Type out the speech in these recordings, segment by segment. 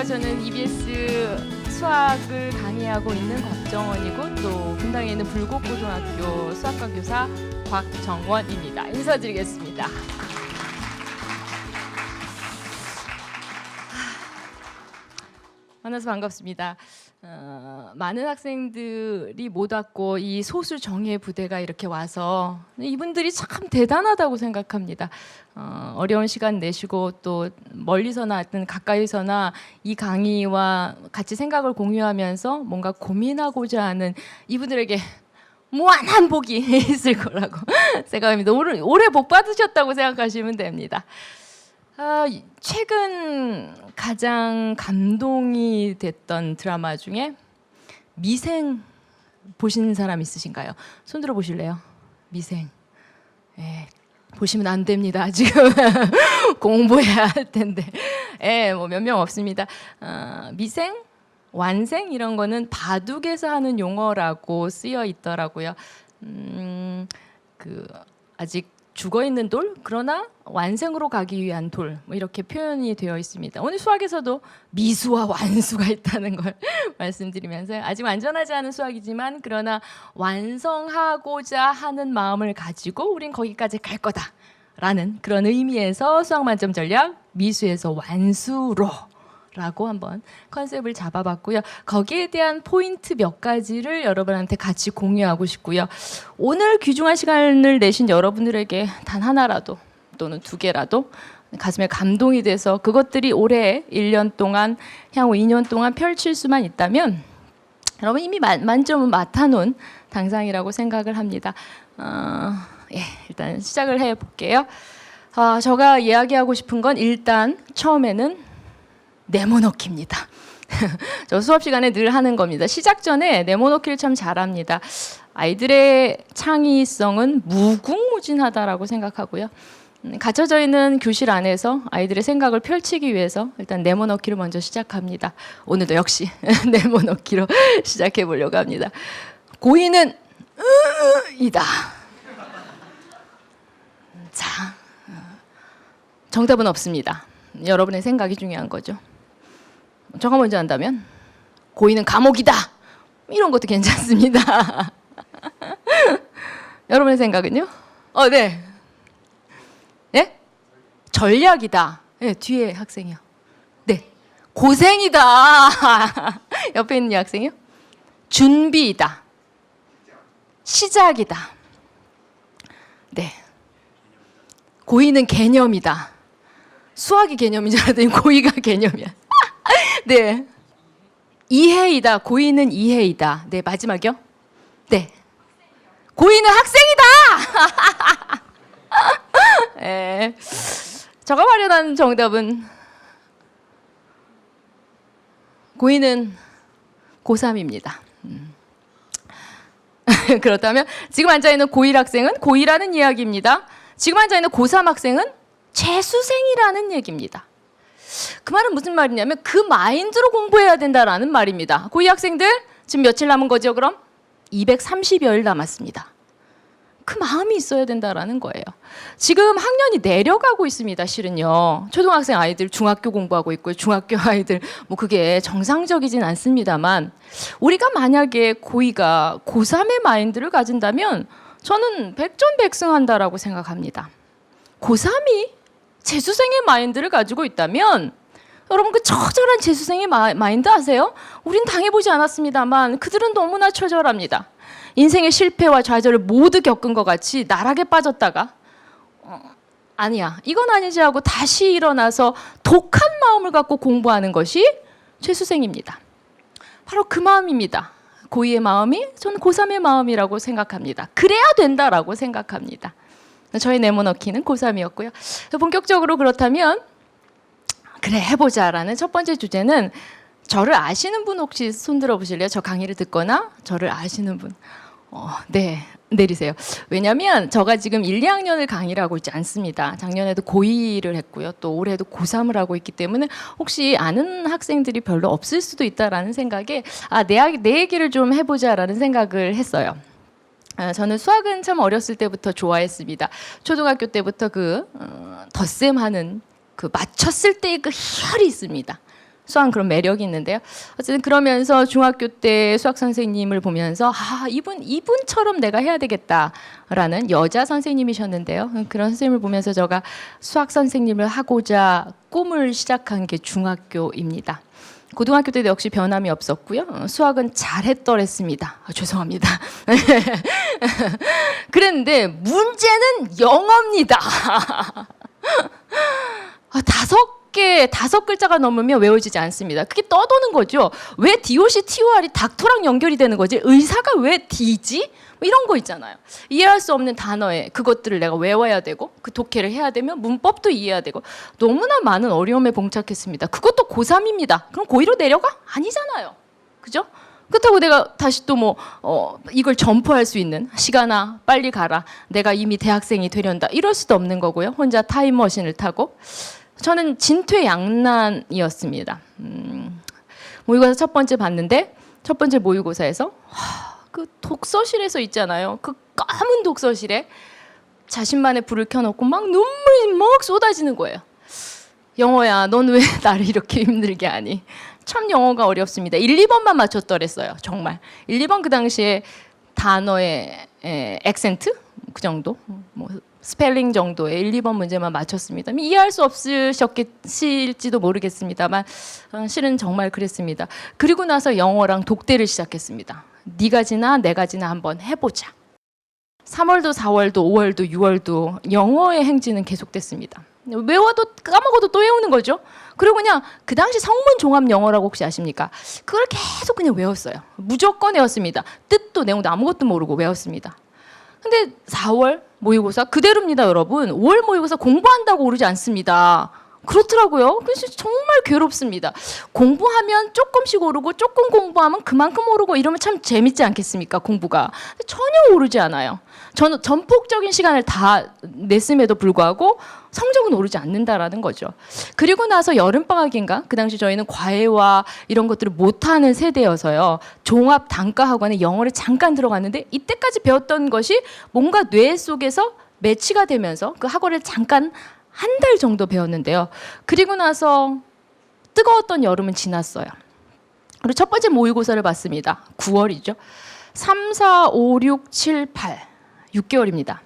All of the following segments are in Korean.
저는 EBS 수학을 강의하고 있는 곽정원이고 또 분당에 있는 불곡고등학교 수학과 교사 곽정원입니다. 인사드리겠습니다. 만나서 반갑습니다. 많은 학생들이 못 왔고 이 소수 정예 부대가 이렇게 와서 이분들이 참 대단하다고 생각합니다. 어려운 시간 내시고 또 멀리서나 하여튼 가까이서나 이 강의와 같이 생각을 공유하면서 뭔가 고민하고자 하는 이분들에게 무한한 복이 있을 거라고 생각합니다. 올해 복 받으셨다고 생각하시면 됩니다. 최근 가장 감동이 됐던 드라마 중에 미생 보신 사람 있으신가요? 손 들어 보실래요? 미생. 보시면 안 됩니다. 지금 공부해야 할 텐데. 뭐 몇 명 없습니다. 미생, 완생 이런 거는 바둑에서 하는 용어라고 쓰여 있더라고요. 아직 죽어 있는 돌, 그러나 완생으로 가기 위한 돌, 뭐 이렇게 표현이 되어 있습니다. 오늘 수학에서도 미수와 완수가 있다는 걸 말씀드리면서 아직 완전하지 않은 수학이지만 그러나 완성하고자 하는 마음을 가지고 우린 거기까지 갈 거다라는 그런 의미에서 수학 만점 전략 미수에서 완수로 라고 한번 컨셉을 잡아봤고요. 거기에 대한 포인트 몇 가지를 여러분한테 같이 공유하고 싶고요. 오늘 귀중한 시간을 내신 여러분들에게 단 하나라도 또는 두 개라도 가슴에 감동이 돼서 그것들이 올해 1년 동안 향후 2년 동안 펼칠 수만 있다면 여러분 이미 만점은 맡아놓은 당상이라고 생각을 합니다. 일단 시작을 해볼게요. 제가 이야기하고 싶은 건 일단 처음에는 네모넣기입니다. 저 수업 시간에 늘 하는 겁니다. 시작 전에 네모넣기를 참 잘합니다. 아이들의 창의성은 무궁무진하다라고 생각하고요. 갇혀져 있는 교실 안에서 아이들의 생각을 펼치기 위해서 일단 네모넣기를 먼저 시작합니다. 오늘도 역시 네모넣기로 시작해 보려고 합니다. 고의는 이다. 자, 정답은 없습니다. 여러분의 생각이 중요한 거죠. 저가 먼저 한다면 고의는 감옥이다. 이런 것도 괜찮습니다. 여러분의 생각은요? 네. 네? 전략이다. 네, 뒤에 학생이요. 네. 고생이다. 옆에 있는 이 학생이요? 준비이다. 시작이다. 네. 고의는 개념이다. 수학이 개념인 줄 알았더니 고의가 개념이야. 네. 이해이다. 고의는 이해이다. 네, 마지막이요. 네. 고의는 학생이다. 네. 제가 마련한 정답은 고의는 고3입니다. 그렇다면 지금 앉아있는 고1 학생은 고의라는 이야기입니다. 지금 앉아있는 고3 학생은 재수생이라는 얘기입니다. 그 말은 무슨 말이냐면 그 마인드로 공부해야 된다라는 말입니다. 고2 학생들 지금 며칠 남은 거죠 그럼? 230여일 남았습니다. 그 마음이 있어야 된다라는 거예요. 지금 학년이 내려가고 있습니다. 실은요. 초등학생 아이들 중학교 공부하고 있고요. 중학교 아이들 뭐 그게 정상적이진 않습니다만 우리가 만약에 고2가 고3의 마인드를 가진다면 저는 백전백승한다라고 생각합니다. 고3이 재수생의 마인드를 가지고 있다면 여러분 그 처절한 재수생의 마인드 아세요? 우린 당해보지 않았습니다만 그들은 너무나 처절합니다. 인생의 실패와 좌절을 모두 겪은 것 같이 나락에 빠졌다가 아니야 이건 아니지 하고 다시 일어나서 독한 마음을 갖고 공부하는 것이 재수생입니다. 바로 그 마음입니다. 고2의 마음이 저는 고3의 마음이라고 생각합니다. 그래야 된다라고 생각합니다. 저희 네모넣기는 고3이었고요. 본격적으로 그렇다면 그래 해보자라는 첫 번째 주제는 저를 아시는 분 혹시 손 들어보실래요? 저 강의를 듣거나 저를 아시는 분. 네, 내리세요. 왜냐하면 제가 지금 1, 2학년을 강의를 하고 있지 않습니다. 작년에도 고2를 했고요. 또 올해도 고3을 하고 있기 때문에 혹시 아는 학생들이 별로 없을 수도 있다라는 생각에 내 얘기를 좀 해보자라는 생각을 했어요. 저는 수학은 참 어렸을 때부터 좋아했습니다. 초등학교 때부터 덧셈하는 그 맞췄을 때의 그 희열이 있습니다. 수학은 그런 매력이 있는데요. 어쨌든 그러면서 중학교 때 수학 선생님을 보면서 이분처럼 내가 해야 되겠다라는 여자 선생님이셨는데요. 그런 선생님을 보면서 제가 수학 선생님을 하고자 꿈을 시작한 게 중학교입니다. 고등학교 때도 역시 변함이 없었고요. 수학은 잘했더랬습니다. 죄송합니다. 그랬는데 문제는 영어입니다. 다섯 글자가 넘으면 외워지지 않습니다. 그게 떠도는 거죠. 왜 DOC, TOR이 닥터랑 연결이 되는 거지? 의사가 왜 D지? 뭐 이런 거 있잖아요. 이해할 수 없는 단어에 그것들을 내가 외워야 되고 그 독해를 해야 되면 문법도 이해해야 되고 너무나 많은 어려움에 봉착했습니다. 그것도 고3입니다. 그럼 고2로 내려가? 아니잖아요. 그죠? 그렇다고 내가 다시 또 이걸 점포할 수 있는 시간아 빨리 가라. 내가 이미 대학생이 되련다. 이럴 수도 없는 거고요. 혼자 타임머신을 타고. 저는 진퇴양난이었습니다. 모의고사 첫 번째 봤는데 첫 번째 모의고사에서 그 독서실에서 있잖아요. 그 까만 독서실에 자신만의 불을 켜놓고 막 눈물이 막 쏟아지는 거예요. 영어야, 넌 왜 나를 이렇게 힘들게 하니? 참 영어가 어렵습니다. 1, 2번만 맞췄더랬어요. 정말. 1, 2번 그 당시에 단어의 액센트? 그 정도? 스펠링 정도의 1, 2번 문제만 맞췄습니다. 이해할 수 없으셨을지도 모르겠습니다만 실은 정말 그랬습니다. 그리고 나서 영어랑 독대를 시작했습니다. 네가 지나 내가 지나 한번 해보자. 3월도 4월도 5월도 6월도 영어의 행진은 계속됐습니다. 외워도 까먹어도 또 외우는 거죠. 그리고 그냥 그 당시 성문 종합 영어라고 혹시 아십니까? 그걸 계속 그냥 외웠어요. 무조건 외웠습니다. 뜻도 내용도 아무것도 모르고 외웠습니다. 근데 4월 모의고사 그대로입니다, 여러분. 5월 모의고사 공부한다고 오르지 않습니다. 그렇더라고요. 그래서 정말 괴롭습니다. 공부하면 조금씩 오르고 조금 공부하면 그만큼 오르고 이러면 참 재밌지 않겠습니까, 공부가. 전혀 오르지 않아요. 저는 전폭적인 시간을 다 냈음에도 불구하고 성적은 오르지 않는다라는 거죠. 그리고 나서 여름방학인가? 그 당시 저희는 과외와 이런 것들을 못하는 세대여서요. 종합 단과학원에 영어를 잠깐 들어갔는데 이때까지 배웠던 것이 뭔가 뇌 속에서 매치가 되면서 그 학원을 잠깐 한 달 정도 배웠는데요. 그리고 나서 뜨거웠던 여름은 지났어요. 그리고 첫 번째 모의고사를 봤습니다. 9월이죠. 3, 4, 5, 6, 7, 8. 6개월입니다.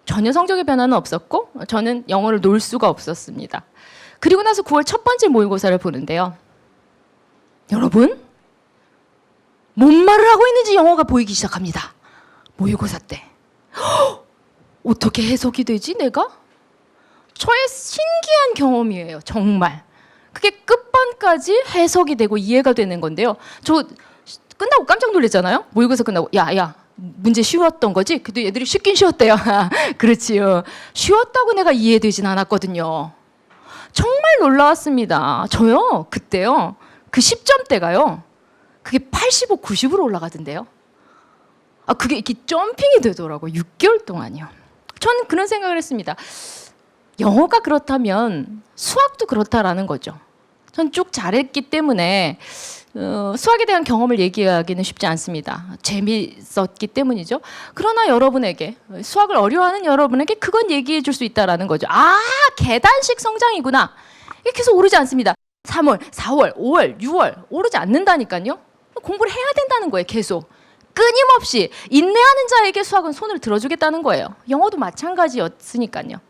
전혀 성적의 변화는 없었고 저는 영어를 놓을 수가 없었습니다. 그리고 나서 9월 첫 번째 모의고사를 보는데요. 여러분, 뭔 말을 하고 있는지 영어가 보이기 시작합니다. 모의고사 때. 어떻게 해석이 되지, 내가? 저의 신기한 경험이에요, 정말. 그게 끝번까지 해석이 되고 이해가 되는 건데요. 저 끝나고 깜짝 놀랐잖아요. 모의고사 끝나고 야 문제 쉬웠던 거지? 근데 애들이 쉽긴 쉬웠대요. 그렇지요. 쉬웠다고 내가 이해되진 않았거든요. 정말 놀라웠습니다. 저요 그때요 그 10점대가요 그게 85, 90으로 올라가던데요. 그게 이렇게 점핑이 되더라고요. 6개월 동안이요. 저는 그런 생각을 했습니다. 영어가 그렇다면 수학도 그렇다라는 거죠. 전 쭉 잘했기 때문에 수학에 대한 경험을 얘기하기는 쉽지 않습니다. 재밌었기 때문이죠. 그러나 여러분에게, 수학을 어려워하는 여러분에게 그건 얘기해 줄 수 있다는 거죠. 계단식 성장이구나. 이게 계속 오르지 않습니다. 3월, 4월, 5월, 6월 오르지 않는다니까요. 공부를 해야 된다는 거예요. 계속. 끊임없이 인내하는 자에게 수학은 손을 들어주겠다는 거예요. 영어도 마찬가지였으니까요.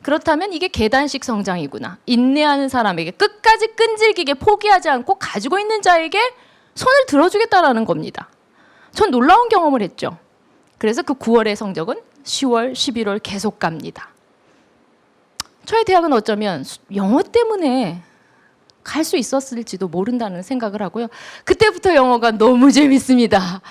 그렇다면 이게 계단식 성장이구나. 인내하는 사람에게 끝까지 끈질기게 포기하지 않고 가지고 있는 자에게 손을 들어주겠다라는 겁니다. 전 놀라운 경험을 했죠. 그래서 그 9월의 성적은 10월, 11월 계속 갑니다. 저의 대학은 어쩌면 영어 때문에 갈 수 있었을지도 모른다는 생각을 하고요. 그때부터 영어가 너무 재밌습니다.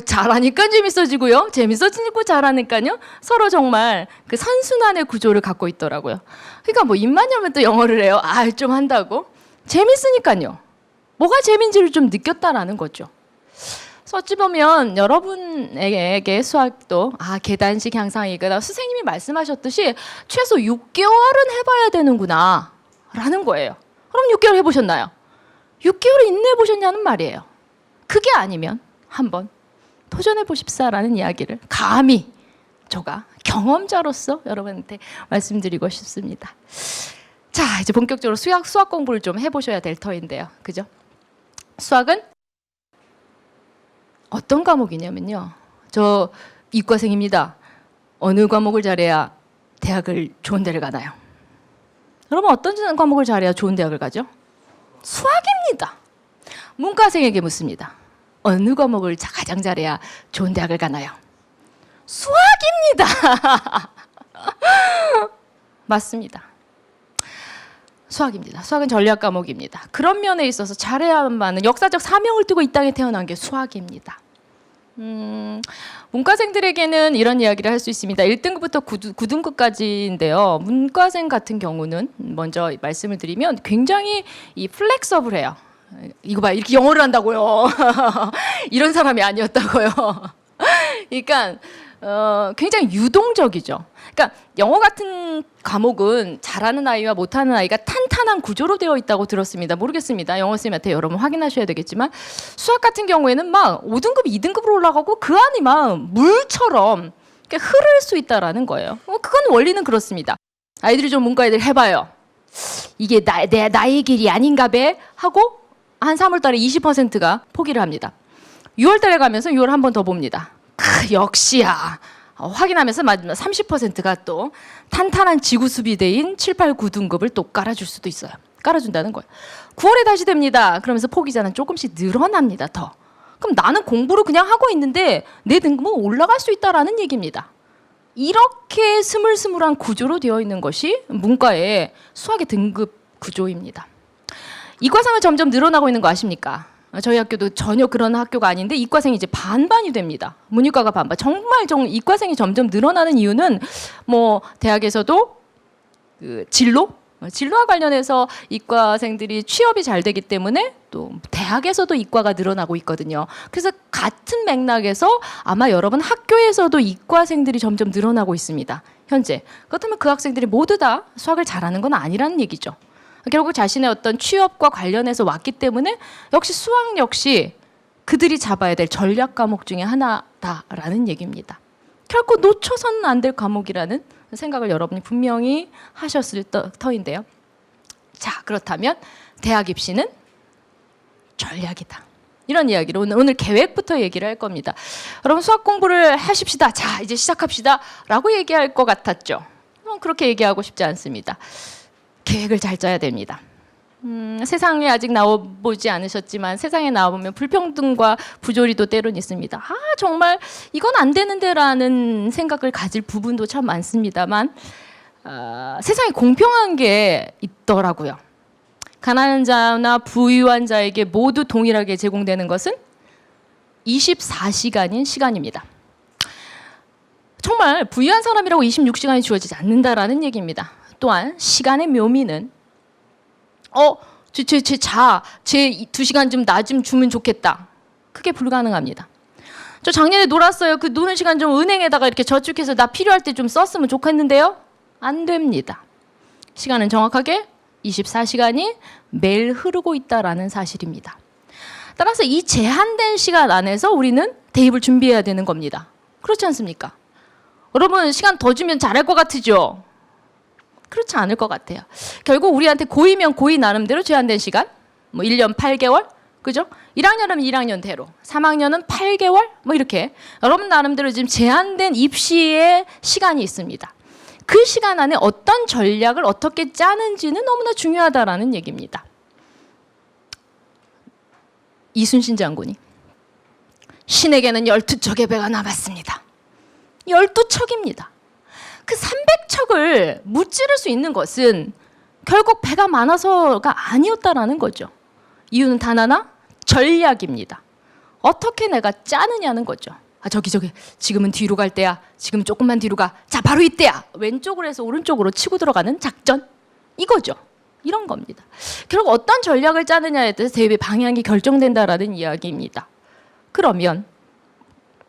잘하니까 재밌어지고요. 재밌어지고 잘하니까요. 서로 정말 그 선순환의 구조를 갖고 있더라고요. 그러니까 입만 열면 또 영어를 해요. 좀 한다고. 재밌으니까요. 뭐가 재미인지를 좀 느꼈다라는 거죠. 그래서 어찌 보면 여러분에게 수학도 계단식 향상이구나. 선생님이 말씀하셨듯이 최소 6개월은 해봐야 되는구나 라는 거예요. 그럼 6개월 해보셨나요? 6개월 인내해보셨냐는 말이에요. 그게 아니면 한번 도전해보십사라는 이야기를 감히 제가 경험자로서 여러분한테 말씀드리고 싶습니다. 자, 이제 본격적으로 수학 공부를 좀 해보셔야 될 터인데요. 그죠? 수학은 어떤 과목이냐면요. 저 이과생입니다. 어느 과목을 잘해야 대학을 좋은 데를 가나요? 여러분 어떤 과목을 잘해야 좋은 대학을 가죠? 수학입니다. 문과생에게 묻습니다. 어느 과목을 가장 잘해야 좋은 대학을 가나요? 수학입니다. 맞습니다. 수학입니다. 수학은 전략 과목입니다. 그런 면에 있어서 잘해야만 하는 역사적 사명을 띠고 이 땅에 태어난 게 수학입니다. 문과생들에게는 이런 이야기를 할 수 있습니다. 1등급부터 9등급까지인데요. 문과생 같은 경우는 먼저 말씀을 드리면 굉장히 이 플렉서블해요. 이거 봐, 이렇게 영어를 한다고요. 이런 사람이 아니었다고요. 그러니까 굉장히 유동적이죠. 그러니까 영어 같은 과목은 잘하는 아이와 못하는 아이가 탄탄한 구조로 되어 있다고 들었습니다. 모르겠습니다. 영어 선생님한테 여러분 확인하셔야 되겠지만 수학 같은 경우에는 막 5등급, 2등급으로 올라가고 그 안이 막 물처럼 흐를 수 있다라는 거예요. 그건 원리는 그렇습니다. 아이들이 좀 문과 애들 해봐요. 이게 나의 길이 아닌가 배 하고 한 3월 달에 20%가 포기를 합니다. 6월 달에 가면서 6월 한 번 더 봅니다. 역시야. 확인하면서 30%가 또 탄탄한 지구 수비대인 7, 8, 9등급을 또 깔아줄 수도 있어요. 깔아준다는 거예요. 9월에 다시 됩니다. 그러면서 포기자는 조금씩 늘어납니다. 더. 그럼 나는 공부를 그냥 하고 있는데 내 등급은 올라갈 수 있다라는 얘기입니다. 이렇게 스물스물한 구조로 되어 있는 것이 문과의 수학의 등급 구조입니다. 이과생은 점점 늘어나고 있는 거 아십니까? 저희 학교도 전혀 그런 학교가 아닌데 이과생이 이제 반반이 됩니다. 문이과가 반반. 정말 이과생이 점점 늘어나는 이유는 뭐 대학에서도 그 진로와 관련해서 이과생들이 취업이 잘 되기 때문에 또 대학에서도 이과가 늘어나고 있거든요. 그래서 같은 맥락에서 아마 여러분 학교에서도 이과생들이 점점 늘어나고 있습니다. 현재. 그렇다면 그 학생들이 모두 다 수학을 잘하는 건 아니라는 얘기죠. 결국 자신의 어떤 취업과 관련해서 왔기 때문에 역시 수학 역시 그들이 잡아야 될 전략 과목 중에 하나다라는 얘기입니다. 결코 놓쳐서는 안 될 과목이라는 생각을 여러분이 분명히 하셨을 터인데요. 자, 그렇다면 대학 입시는 전략이다. 이런 이야기로 오늘 계획부터 얘기를 할 겁니다. 여러분 수학 공부를 하십시다. 자, 이제 시작합시다. 라고 얘기할 것 같았죠. 그렇게 얘기하고 싶지 않습니다. 계획을 잘 짜야 됩니다. 세상에 아직 나와보지 않으셨지만 세상에 나와보면 불평등과 부조리도 때론 있습니다. 정말 이건 안 되는데라는 생각을 가질 부분도 참 많습니다만 세상에 공평한 게 있더라고요. 가난한 자나 부유한 자에게 모두 동일하게 제공되는 것은 24시간인 시간입니다. 정말 부유한 사람이라고 26시간이 주어지지 않는다라는 얘기입니다. 또한 시간의 묘미는 제 2시간 좀 나 좀 주면 좋겠다. 그게 불가능합니다. 저 작년에 놀았어요. 그 노는 시간 좀 은행에다가 이렇게 저축해서 나 필요할 때 좀 썼으면 좋겠는데요. 안 됩니다. 시간은 정확하게 24시간이 매일 흐르고 있다라는 사실입니다. 따라서 이 제한된 시간 안에서 우리는 대입을 준비해야 되는 겁니다. 그렇지 않습니까? 여러분 시간 더 주면 잘할 것 같으죠? 그렇지 않을 것 같아요. 결국 우리한테 고2면 고2 나름대로 제한된 시간, 뭐 1년 8개월, 그죠? 1학년은 1학년대로, 3학년은 8개월, 뭐 이렇게 여러분 나름대로 지금 제한된 입시의 시간이 있습니다. 그 시간 안에 어떤 전략을 어떻게 짜는지는 너무나 중요하다라는 얘기입니다. 이순신 장군이 신에게는 12척의 배가 남았습니다. 12척입니다. 그 300척을 무찌를 수 있는 것은 결국 배가 많아서가 아니었다라는 거죠. 이유는 단 하나, 전략입니다. 어떻게 내가 짜느냐는 거죠. 저기 지금은 뒤로 갈 때야. 지금 조금만 뒤로 가. 자, 바로 이때야. 왼쪽으로 해서 오른쪽으로 치고 들어가는 작전. 이거죠. 이런 겁니다. 결국 어떤 전략을 짜느냐에 따라서 대회의 방향이 결정된다라는 이야기입니다. 그러면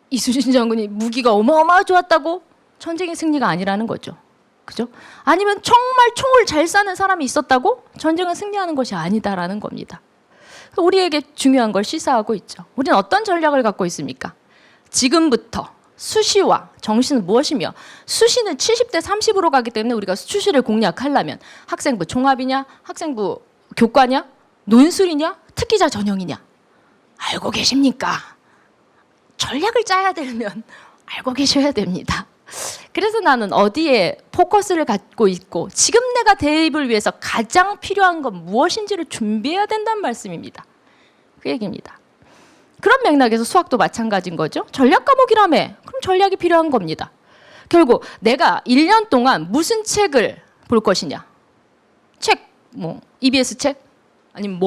이순신 장군이 무기가 어마어마하게 좋았다고 전쟁의 승리가 아니라는 거죠. 그죠? 아니면 정말 총을 잘 쏴는 사람이 있었다고 전쟁을 승리하는 것이 아니다라는 겁니다. 우리에게 중요한 걸 시사하고 있죠. 우리는 어떤 전략을 갖고 있습니까? 지금부터 수시와 정시는 무엇이며 수시는 70대 30으로 가기 때문에 우리가 수시를 공략하려면 학생부 종합이냐 학생부 교과냐 논술이냐 특기자 전형이냐 알고 계십니까? 전략을 짜야 되면 알고 계셔야 됩니다. 그래서 나는 어디에 포커스를 갖고 있고 지금 내가 대입을 위해서 가장 필요한 건 무엇인지를 준비해야 된다는 말씀입니다. 그 얘기입니다. 그런 맥락에서 수학도 마찬가지인 거죠. 전략 과목이라며. 그럼 전략이 필요한 겁니다. 결국 내가 1년 동안 무슨 책을 볼 것이냐. 책, EBS 책? 아니면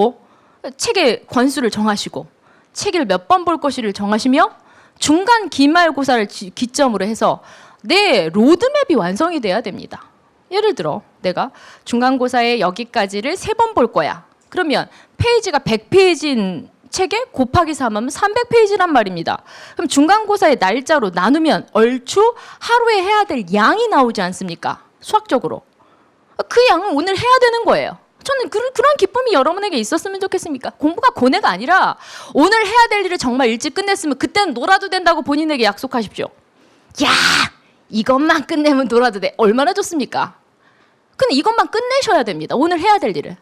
책의 권수를 정하시고 책을 몇 번 볼 것이를 정하시며 중간 기말고사를 기점으로 해서 내 로드맵이 완성이 돼야 됩니다. 예를 들어 내가 중간고사에 여기까지를 3번 볼 거야. 그러면 페이지가 100페이지인 책에 곱하기 3하면 300페이지란 말입니다. 그럼 중간고사의 날짜로 나누면 얼추 하루에 해야 될 양이 나오지 않습니까? 수학적으로. 그 양은 오늘 해야 되는 거예요. 저는 그런 기쁨이 여러분에게 있었으면 좋겠습니까? 공부가 고뇌가 아니라 오늘 해야 될 일을 정말 일찍 끝냈으면 그때는 놀아도 된다고 본인에게 약속하십시오. 야! 이것만 끝내면 놀아도 돼. 얼마나 좋습니까? 근데 이것만 끝내셔야 됩니다. 오늘 해야 될 일을.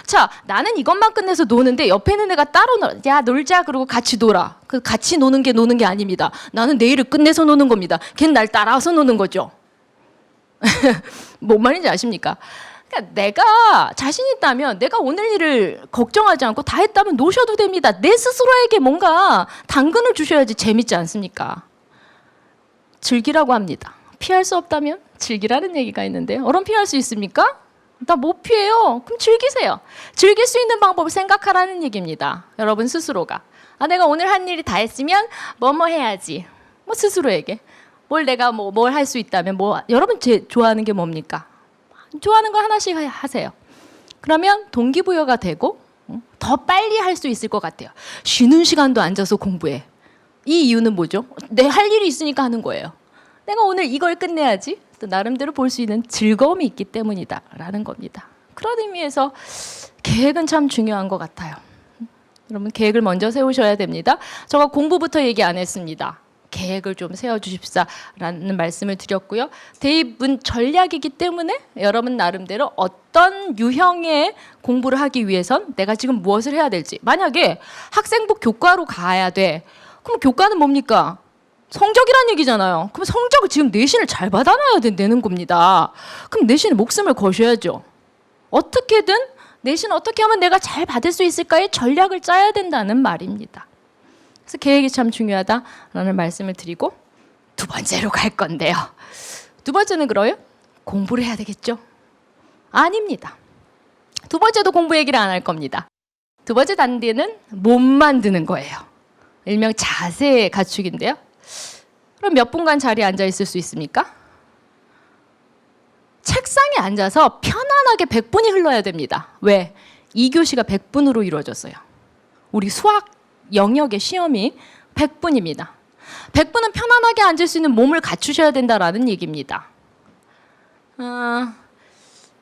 자, 나는 이것만 끝내서 노는데 옆에 있는 애가 따로 놀아. 야, 놀자. 그러고 같이 놀아. 그 같이 노는 게 아닙니다. 나는 내일을 끝내서 노는 겁니다. 걔는 날 따라서 노는 거죠. 뭔 말인지 아십니까? 그러니까 내가 자신 있다면 내가 오늘 일을 걱정하지 않고 다 했다면 노셔도 됩니다. 내 스스로에게 뭔가 당근을 주셔야지 재밌지 않습니까? 즐기라고 합니다. 피할 수 없다면 즐기라는 얘기가 있는데 여러분 피할 수 있습니까? 나 못 피해요. 그럼 즐기세요. 즐길 수 있는 방법을 생각하라는 얘기입니다. 여러분 스스로가. 내가 오늘 한 일이 다 했으면 뭐 해야지. 스스로에게. 내가 뭘 할 수 있다면 여러분 좋아하는 게 뭡니까? 좋아하는 거 하나씩 하세요. 그러면 동기부여가 되고 더 빨리 할 수 있을 것 같아요. 쉬는 시간도 앉아서 공부해. 이 이유는 뭐죠? 내 할 일이 있으니까 하는 거예요. 내가 오늘 이걸 끝내야지. 또 나름대로 볼 수 있는 즐거움이 있기 때문이다라는 겁니다. 그런 의미에서 계획은 참 중요한 것 같아요. 여러분 계획을 먼저 세우셔야 됩니다. 제가 공부부터 얘기 안 했습니다. 계획을 좀 세워주십사라는 말씀을 드렸고요. 대입은 전략이기 때문에 여러분 나름대로 어떤 유형의 공부를 하기 위해선 내가 지금 무엇을 해야 될지. 만약에 학생부 교과로 가야 돼. 그럼 교과는 뭡니까? 성적이란 얘기잖아요. 그럼 성적을 지금 내신을 잘 받아놔야 되는 겁니다. 그럼 내신에 목숨을 거셔야죠. 어떻게든 내신 어떻게 하면 내가 잘 받을 수 있을까의 전략을 짜야 된다는 말입니다. 그래서 계획이 참 중요하다라는 말씀을 드리고 두 번째로 갈 건데요. 두 번째는 그래요? 공부를 해야 되겠죠? 아닙니다. 두 번째도 공부 얘기를 안 할 겁니다. 두 번째 단계는 몸 만드는 거예요. 일명 자세 갖추기인데요. 그럼 몇 분간 자리에 앉아 있을 수 있습니까? 책상에 앉아서 편안하게 100분이 흘러야 됩니다. 왜? 2교시가 100분으로 이루어졌어요. 우리 수학 영역의 시험이 100분입니다. 100분은 편안하게 앉을 수 있는 몸을 갖추셔야 된다라는 얘기입니다.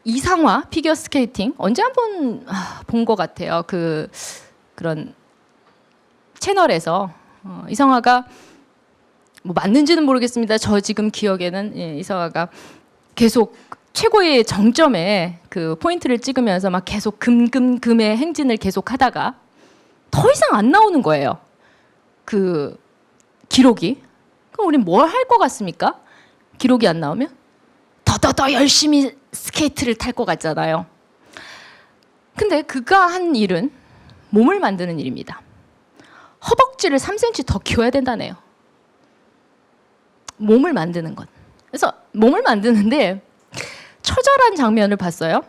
이상화 피겨 스케이팅 언제 한번 본 것 같아요. 그런 채널에서 이상화가 맞는지는 모르겠습니다. 저 지금 기억에는 이상화가 계속 최고의 정점에 그 포인트를 찍으면서 막 계속 금의 행진을 계속 하다가 더 이상 안 나오는 거예요. 그 기록이. 그럼 우린 뭘 할 것 같습니까? 기록이 안 나오면? 더 열심히 스케이트를 탈 것 같잖아요. 근데 그가 한 일은 몸을 만드는 일입니다. 허벅지를 3cm 더 키워야 된다네요. 몸을 만드는 것. 그래서 몸을 만드는데 처절한 장면을 봤어요.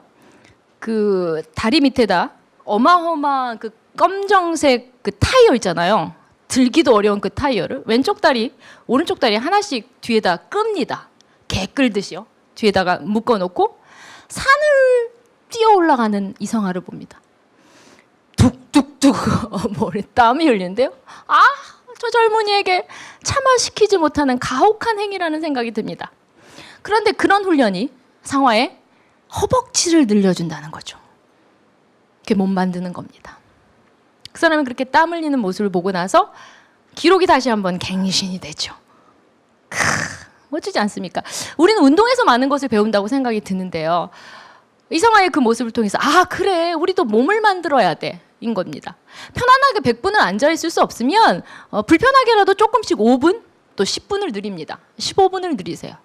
그 다리 밑에다 어마어마한 그 검정색 그 타이어 있잖아요. 들기도 어려운 그 타이어를 왼쪽 다리, 오른쪽 다리 하나씩 뒤에다 끕니다. 개 끌듯이요. 뒤에다가 묶어놓고 산을 뛰어 올라가는 이상화를 봅니다. 뚝뚝뚝 머리 땀이 흘리는데요. 저 젊은이에게 차마 시키지 못하는 가혹한 행위라는 생각이 듭니다. 그런데 그런 훈련이 상화의 허벅지를 늘려준다는 거죠. 그게 몸 만드는 겁니다. 그 사람은 그렇게 땀 흘리는 모습을 보고 나서 기록이 다시 한번 갱신이 되죠. 멋지지 않습니까? 우리는 운동에서 많은 것을 배운다고 생각이 드는데요. 이성아의 그 모습을 통해서 아 그래 우리도 몸을 만들어야 돼 인 겁니다. 편안하게 100분을 앉아있을 수 없으면 불편하게라도 조금씩 5분 또 10분을 늘립니다. 15분을 늘리세요.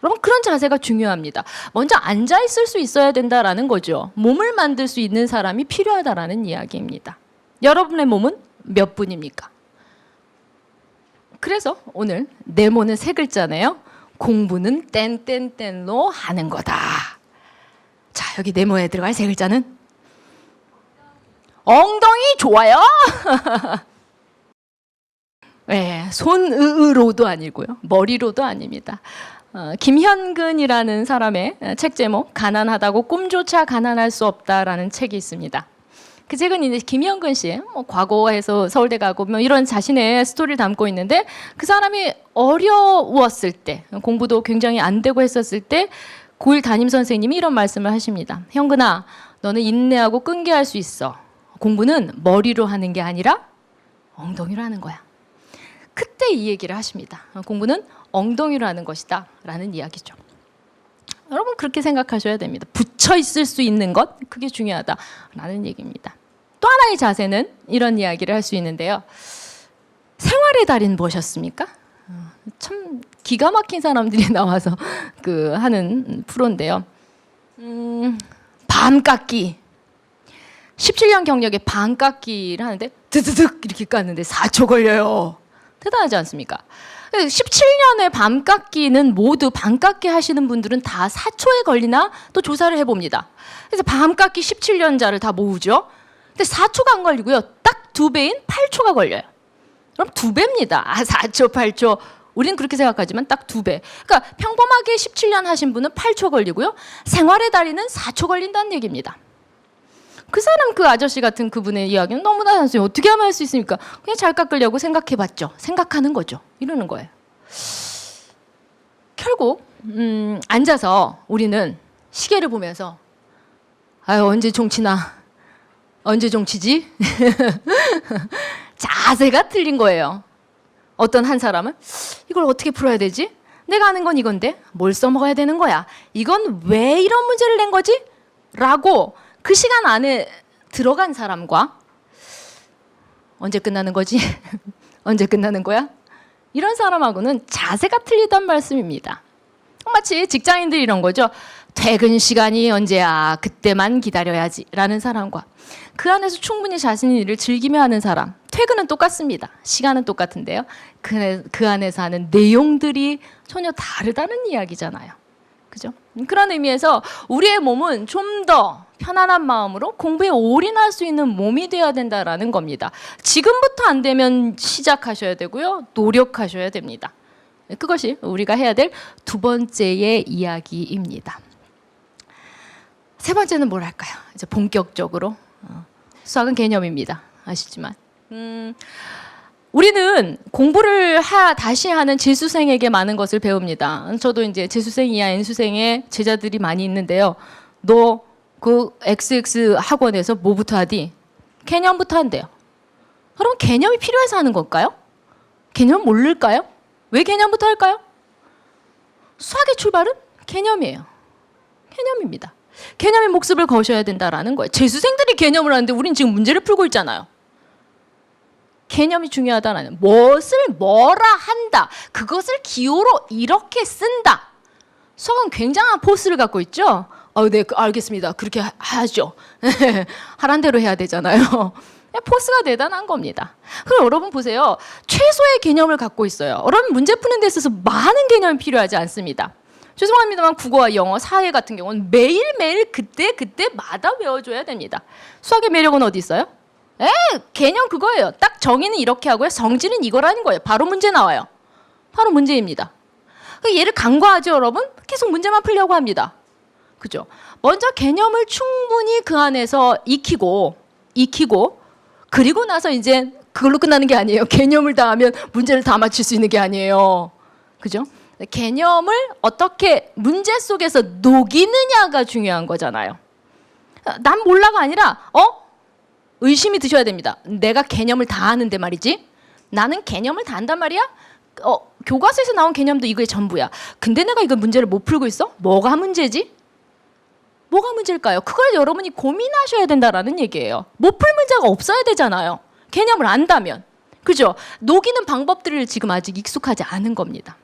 여러분 그런 자세가 중요합니다. 먼저 앉아있을 수 있어야 된다라는 거죠. 몸을 만들 수 있는 사람이 필요하다라는 이야기입니다. 여러분의 몸은 몇 분입니까? 그래서 오늘 네모는 세 글자네요. 공부는 땡땡땡로 하는 거다. 자 여기 네모에 들어갈 세 글자는 엉덩이 좋아요. 네, 손으로도 아니고요. 머리로도 아닙니다. 김현근이라는 사람의 책 제목 가난하다고 꿈조차 가난할 수 없다라는 책이 있습니다. 그 책은 이제 김현근 씨 과거에서 서울대 가고 이런 자신의 스토리를 담고 있는데 그 사람이 어려웠을 때 공부도 굉장히 안 되고 했었을 때 고1 담임 선생님이 이런 말씀을 하십니다. 현근아 너는 인내하고 끈기 할 수 있어. 공부는 머리로 하는 게 아니라 엉덩이로 하는 거야. 그때 이 얘기를 하십니다. 공부는 엉덩이로 하는 것이다 라는 이야기죠. 여러분 그렇게 생각하셔야 됩니다. 붙여 있을 수 있는 것 그게 중요하다라는 얘기입니다. 또 하나의 자세는 이런 이야기를 할 수 있는데요. 생활의 달인 보셨습니까? 참 기가 막힌 사람들이 나와서 하는 프로인데요. 밤깎기 17년 경력에 반깎기를 하는데 드드득 이렇게 깠는데 4초 걸려요. 대단하지 않습니까? 17년의 밤깎기는 모두 밤깎기 하시는 분들은 다 4초에 걸리나 또 조사를 해봅니다. 그래서 밤깎기 17년자를 다 모으죠. 근데 4초가 안 걸리고요. 딱 2배인 8초가 걸려요. 그럼 2배입니다. 4초, 8초. 우리는 그렇게 생각하지만 딱 2배. 그러니까 평범하게 17년 하신 분은 8초 걸리고요. 생활의 달인은 4초 걸린다는 얘기입니다. 그 사람 그 아저씨 같은 그분의 이야기는 너무나 단순해요. 어떻게 하면 할 수 있습니까? 그냥 잘 깎으려고 생각해봤죠. 생각하는 거죠. 이러는 거예요. 결국 앉아서 우리는 시계를 보면서 아유 언제 종치나 언제 종치지? 자세가 틀린 거예요. 어떤 한 사람은 이걸 어떻게 풀어야 되지? 내가 아는 건 이건데 뭘 써먹어야 되는 거야? 이건 왜 이런 문제를 낸 거지? 라고 그 시간 안에 들어간 사람과 언제 끝나는 거지? 언제 끝나는 거야? 이런 사람하고는 자세가 틀리단 말씀입니다. 마치 직장인들이 이런 거죠. 퇴근 시간이 언제야? 그때만 기다려야지 라는 사람과 그 안에서 충분히 자신의 일을 즐기며 하는 사람. 퇴근은 똑같습니다. 시간은 똑같은데요. 그 안에서 하는 내용들이 전혀 다르다는 이야기잖아요. 그죠? 그런 의미에서 우리의 몸은 좀 더 편안한 마음으로 공부에 올인할 수 있는 몸이 되어야 된다라는 겁니다. 지금부터 안 되면 시작하셔야 되고요. 노력하셔야 됩니다. 그것이 우리가 해야 될 두 번째의 이야기입니다. 세 번째는 뭘 할까요? 이제 본격적으로 수학은 개념입니다. 아시지만 우리는 공부를 다시 하는 재수생에게 많은 것을 배웁니다. 저도 이제 재수생 이하 N수생의 제자들이 많이 있는데요. 너 그 XX 학원에서 뭐부터 하디? 개념부터 한대요. 그럼 개념이 필요해서 하는 걸까요? 개념 모를까요? 왜 개념부터 할까요? 수학의 출발은 개념이에요. 개념입니다. 개념의 목숨을 거셔야 된다라는 거예요. 재수생들이 개념을 하는데 우린 지금 문제를 풀고 있잖아요. 개념이 중요하다는 무엇을 뭐라 한다. 그것을 기호로 이렇게 쓴다. 수학은 굉장한 포스를 갖고 있죠. 네, 알겠습니다. 그렇게 하죠. 하란 대로 해야 되잖아요. 포스가 대단한 겁니다. 그럼 여러분 보세요. 최소의 개념을 갖고 있어요. 여러분 문제 푸는 데 있어서 많은 개념이 필요하지 않습니다. 죄송합니다만 국어와 영어, 사회 같은 경우는 매일매일 그때마다 외워줘야 됩니다. 수학의 매력은 어디 있어요? 개념 그거예요. 딱 정의는 이렇게 하고요. 성질은 이거라는 거예요. 바로 문제 나와요. 바로 문제입니다. 얘를 간과하죠, 여러분? 계속 문제만 풀려고 합니다. 그죠? 먼저 개념을 충분히 그 안에서 익히고 그리고 나서 이제 그걸로 끝나는 게 아니에요. 개념을 다 하면 문제를 다 맞출 수 있는 게 아니에요. 그죠? 개념을 어떻게 문제 속에서 녹이느냐가 중요한 거잖아요. 난 몰라가 아니라 의심이 드셔야 됩니다. 내가 개념을 다 아는데 말이지. 나는 개념을 다 안단 말이야? 교과서에서 나온 개념도 이거의 전부야. 근데 내가 이거 문제를 못 풀고 있어? 뭐가 문제지? 뭐가 문제일까요? 그걸 여러분이 고민하셔야 된다라는 얘기예요. 못 풀 문제가 없어야 되잖아요. 개념을 안다면. 그죠? 녹이는 방법들을 지금 아직 익숙하지 않은 겁니다.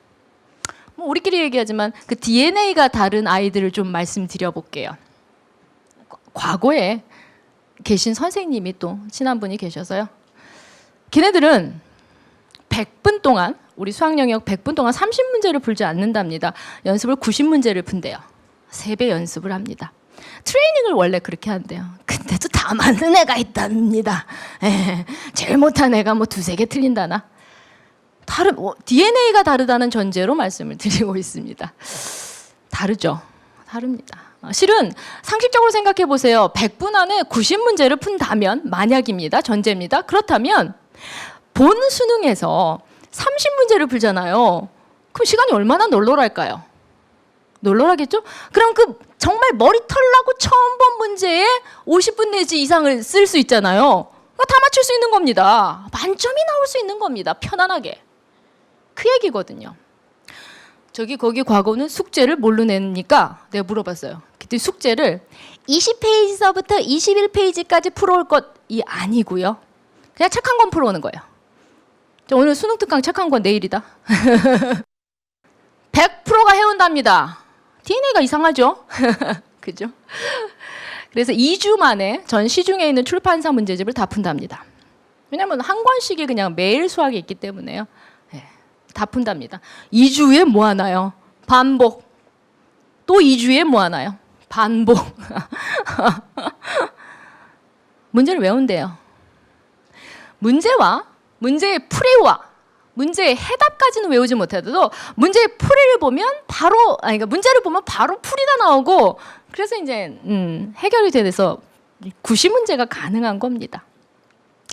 뭐 우리끼리 얘기하지만 그 DNA가 다른 아이들을 좀 말씀드려 볼게요. 과거에 계신 선생님이 또 친한 분이 계셔서요. 걔네들은 100분 동안 우리 수학 영역 100분 동안 30문제를 풀지 않는답니다. 연습을 90문제를 푼대요. 3배 연습을 합니다. 트레이닝을 원래 그렇게 한대요. 근데도 다 맞는 애가 있답니다. 제일 못한 애가 뭐 2-3개 틀린다나. DNA가 다르다는 전제로 말씀을 드리고 있습니다. 다르죠. 다릅니다. 실은 상식적으로 생각해 보세요. 100분 안에 90문제를 푼다면, 만약입니다. 전제입니다. 그렇다면 본 수능에서 30문제를 풀잖아요. 그럼 시간이 얼마나 널널할까요? 널널하겠죠? 그럼 그 정말 머리 털나고 처음 본 문제에 50분 내지 이상을 쓸 수 있잖아요. 다 맞출 수 있는 겁니다. 만점이 나올 수 있는 겁니다. 편안하게. 그 얘기거든요. 거기 과거는 숙제를 뭘로 냈니까? 내가 물어봤어요. 그때 숙제를 20페이지서부터 21페이지까지 풀어올 것이 아니고요. 그냥 책 한 권 풀어오는 거예요. 오늘 수능 특강 책 한 권 내일이다. 100%가 해온답니다. DNA가 이상하죠? 그죠? 그래서 2주 만에 전 시중에 있는 출판사 문제집을 다 푼답니다. 왜냐하면 한 권씩이 그냥 매일 수학이 있기 때문에요. 다 푼답니다. 2주에 뭐 하나요? 반복. 또 2주에 뭐 하나요? 반복. 문제를 외운대요. 문제와 문제의 풀이와 문제의 해답까지는 외우지 못해도 문제의 풀이를 보면 그러니까 문제를 보면 바로 풀이가 나오고 그래서 이제 해결이 돼서 90문제가 가능한 겁니다.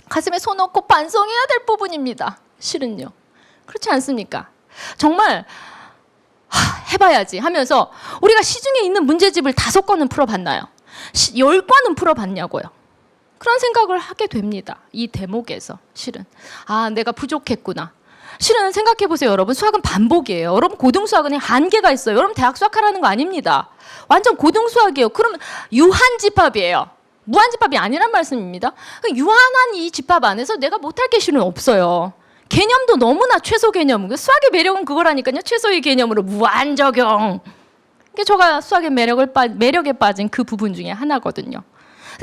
가슴에 손 얹고 반성해야 될 부분입니다. 실은요. 그렇지 않습니까? 정말 해봐야지 하면서 우리가 시중에 있는 문제집을 5권은 풀어봤나요? 10권은 풀어봤냐고요. 그런 생각을 하게 됩니다. 이 대목에서 실은 내가 부족했구나. 실은 생각해보세요. 여러분 수학은 반복이에요. 여러분 고등수학은 한계가 있어요. 여러분 대학 수학하라는 거 아닙니다. 완전 고등수학이에요. 그럼 유한집합이에요. 무한집합이 아니란 말씀입니다. 유한한 이 집합 안에서 내가 못할 게 실은 없어요. 개념도 너무나 최소 개념. 수학의 매력은 그거라니까요. 최소의 개념으로 무한 적용. 이게 제가 수학의 매력에 빠진 그 부분 중에 하나거든요.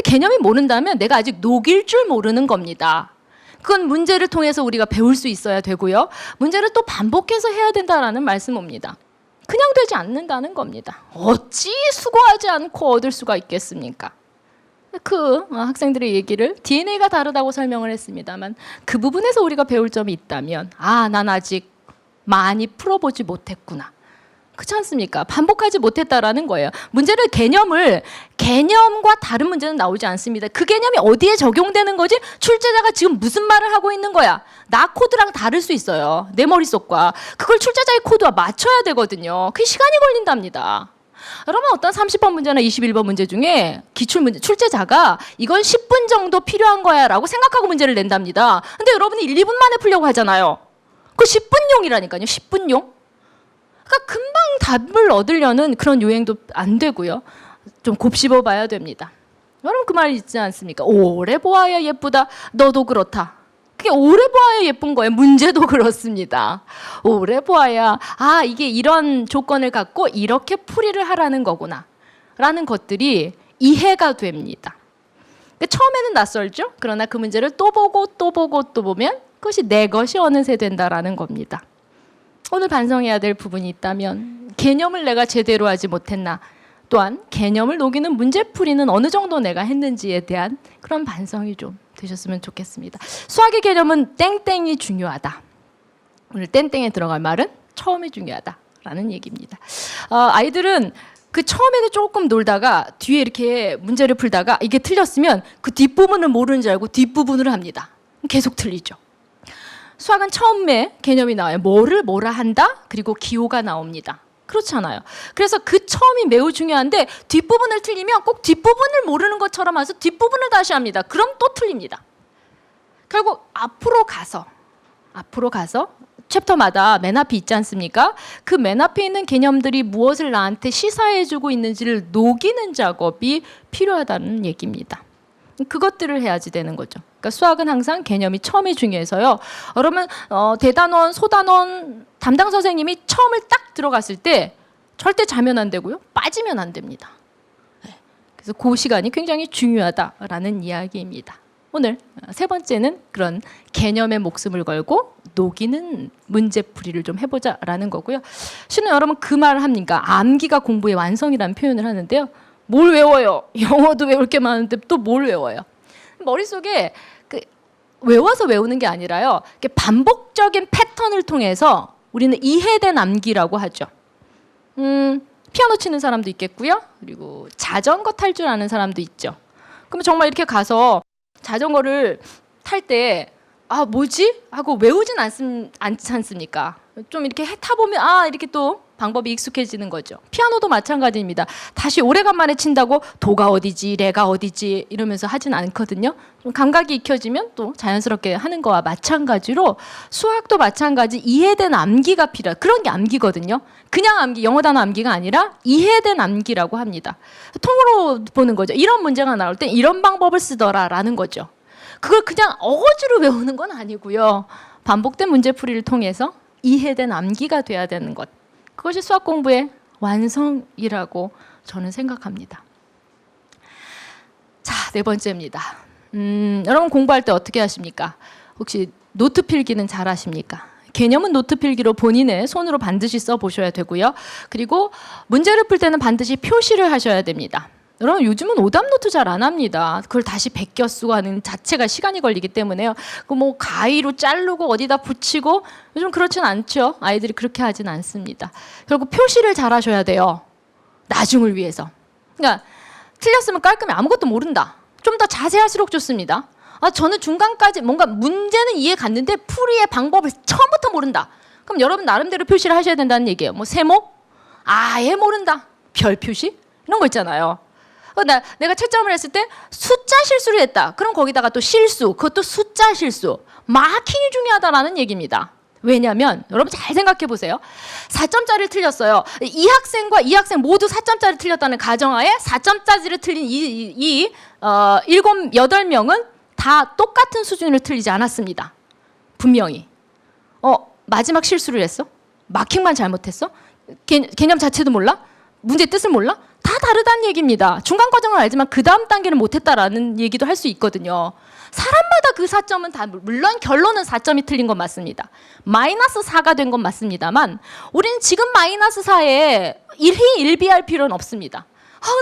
개념이 모른다면 내가 아직 녹일 줄 모르는 겁니다. 그건 문제를 통해서 우리가 배울 수 있어야 되고요. 문제를 또 반복해서 해야 된다는 말씀입니다. 그냥 되지 않는다는 겁니다. 어찌 수고하지 않고 얻을 수가 있겠습니까? 그 학생들의 얘기를 DNA가 다르다고 설명을 했습니다만 그 부분에서 우리가 배울 점이 있다면 난 아직 많이 풀어보지 못했구나. 그렇지 않습니까? 반복하지 못했다라는 거예요. 문제를 개념과 다른 문제는 나오지 않습니다. 그 개념이 어디에 적용되는 거지? 출제자가 지금 무슨 말을 하고 있는 거야? 나 코드랑 다를 수 있어요. 내 머릿속과. 그걸 출제자의 코드와 맞춰야 되거든요. 그게 시간이 걸린답니다. 여러분 어떤 30번 문제나 21번 문제 중에 기출문제 출제자가 이건 10분 정도 필요한 거야 라고 생각하고 문제를 낸답니다. 근데 여러분이 1, 2분 만에 풀려고 하잖아요. 그거 10분용이라니까요. 10분용. 그러니까 금방 답을 얻으려는 그런 요행도 안 되고요. 좀 곱씹어 봐야 됩니다. 여러분 그 말 있지 않습니까? 오래 보아야 예쁘다. 너도 그렇다. 그게 오래 보아야 예쁜 거예요. 문제도 그렇습니다. 오래 보아야 이게 이런 조건을 갖고 이렇게 풀이를 하라는 거구나 라는 것들이 이해가 됩니다. 처음에는 낯설죠. 그러나 그 문제를 또 보고 또 보고 또 보면 그것이 내 것이 어느새 된다라는 겁니다. 오늘 반성해야 될 부분이 있다면 개념을 내가 제대로 하지 못했나, 또한 개념을 녹이는 문제풀이는 어느 정도 내가 했는지에 대한 그런 반성이 좀 되셨으면 좋겠습니다. 수학의 개념은 땡땡이 중요하다. 오늘 땡땡에 들어갈 말은 처음이 중요하다라는 얘기입니다. 아이들은 그 처음에는 조금 놀다가 뒤에 이렇게 문제를 풀다가 이게 틀렸으면 그 뒷부분을 모르는 줄 알고 뒷부분을 합니다. 계속 틀리죠. 수학은 처음에 개념이 나와요. 뭐라 한다? 그리고 기호가 나옵니다. 그렇잖아요. 그래서 그 처음이 매우 중요한데 뒷부분을 틀리면 꼭 뒷부분을 모르는 것처럼 해서 뒷부분을 다시 합니다. 그럼 또 틀립니다. 결국 앞으로 가서 챕터마다 맨 앞에 있지 않습니까? 그 맨 앞에 있는 개념들이 무엇을 나한테 시사해주고 있는지를 녹이는 작업이 필요하다는 얘기입니다. 그것들을 해야지 되는 거죠. 그러니까 수학은 항상 개념이 처음이 중요해서요. 여러분 대단원, 소단원 담당 선생님이 처음을 딱 들어갔을 때 절대 자면 안 되고요. 빠지면 안 됩니다. 그래서 그 시간이 굉장히 중요하다라는 이야기입니다. 오늘 세 번째는 그런 개념에 목숨을 걸고 녹이는 문제풀이를 좀 해보자라는 거고요. 실은 여러분 그 말을 합니까? 암기가 공부의 완성이라는 표현을 하는데요. 뭘 외워요? 영어도 외울 게 많은데 또 뭘 외워요? 머릿속에 외워서 외우는 게 아니라요. 반복적인 패턴을 통해서 우리는 이해된 암기라고 하죠. 피아노 치는 사람도 있겠고요. 그리고 자전거 탈 줄 아는 사람도 있죠. 그럼 정말 이렇게 가서 자전거를 탈 때 아 뭐지? 하고 외우진 않지 않습니까? 좀 이렇게 타보면 아 이렇게 또 방법이 익숙해지는 거죠. 피아노도 마찬가지입니다. 다시 오래간만에 친다고 도가 어디지 레가 어디지 이러면서 하진 않거든요. 좀 감각이 익혀지면 또 자연스럽게 하는 거와 마찬가지로 수학도 마찬가지 이해된 암기가 필요해요. 그런 게 암기거든요. 그냥 암기, 영어 단어 암기가 아니라 이해된 암기라고 합니다. 통으로 보는 거죠. 이런 문제가 나올 땐 이런 방법을 쓰더라라는 거죠. 그걸 그냥 어거지로 외우는 건 아니고요. 반복된 문제풀이를 통해서 이해된 암기가 돼야 되는 것. 그것이 수학 공부의 완성이라고 저는 생각합니다. 자, 네 번째입니다. 여러분 공부할 때 어떻게 하십니까? 혹시 노트 필기는 잘 하십니까? 개념은 노트 필기로 본인의 손으로 반드시 써보셔야 되고요. 그리고 문제를 풀 때는 반드시 표시를 하셔야 됩니다. 여러분 요즘은 오답 노트 잘 안 합니다. 그걸 다시 베껴 쓰고 하는 자체가 시간이 걸리기 때문에요. 그 뭐 가위로 자르고 어디다 붙이고 요즘 그렇진 않죠. 아이들이 그렇게 하진 않습니다. 결국 표시를 잘 하셔야 돼요. 나중을 위해서. 그러니까 틀렸으면 깔끔히 아무것도 모른다. 좀 더 자세할수록 좋습니다. 아 저는 중간까지 뭔가 문제는 이해 갔는데 풀이의 방법을 처음부터 모른다. 그럼 여러분 나름대로 표시를 하셔야 된다는 얘기예요. 뭐 세모? 아예 모른다. 별 표시? 이런 거 있잖아요. 내가 채점을 했을 때 숫자 실수를 했다. 그럼 거기다가 또 실수, 그것도 숫자 실수. 마킹이 중요하다라는 얘기입니다. 왜냐하면 여러분 잘 생각해 보세요. 4점짜리를 틀렸어요. 이 학생과 이 학생 모두 4점짜리 틀렸다는 가정하에 4점짜리를 틀린 이 7, 8명은 다 똑같은 수준을 틀리지 않았습니다. 분명히. 마지막 실수를 했어? 마킹만 잘못했어? 개념 자체도 몰라? 문제 뜻을 몰라? 다 다르다는 얘기입니다. 중간 과정을 알지만 그 다음 단계는 못했다라는 얘기도 할 수 있거든요. 사람마다 그 4점은 다 물론 결론은 4점이 틀린 건 맞습니다. 마이너스 4가 된 건 맞습니다만 우리는 지금 마이너스 4에 일희일비할 필요는 없습니다.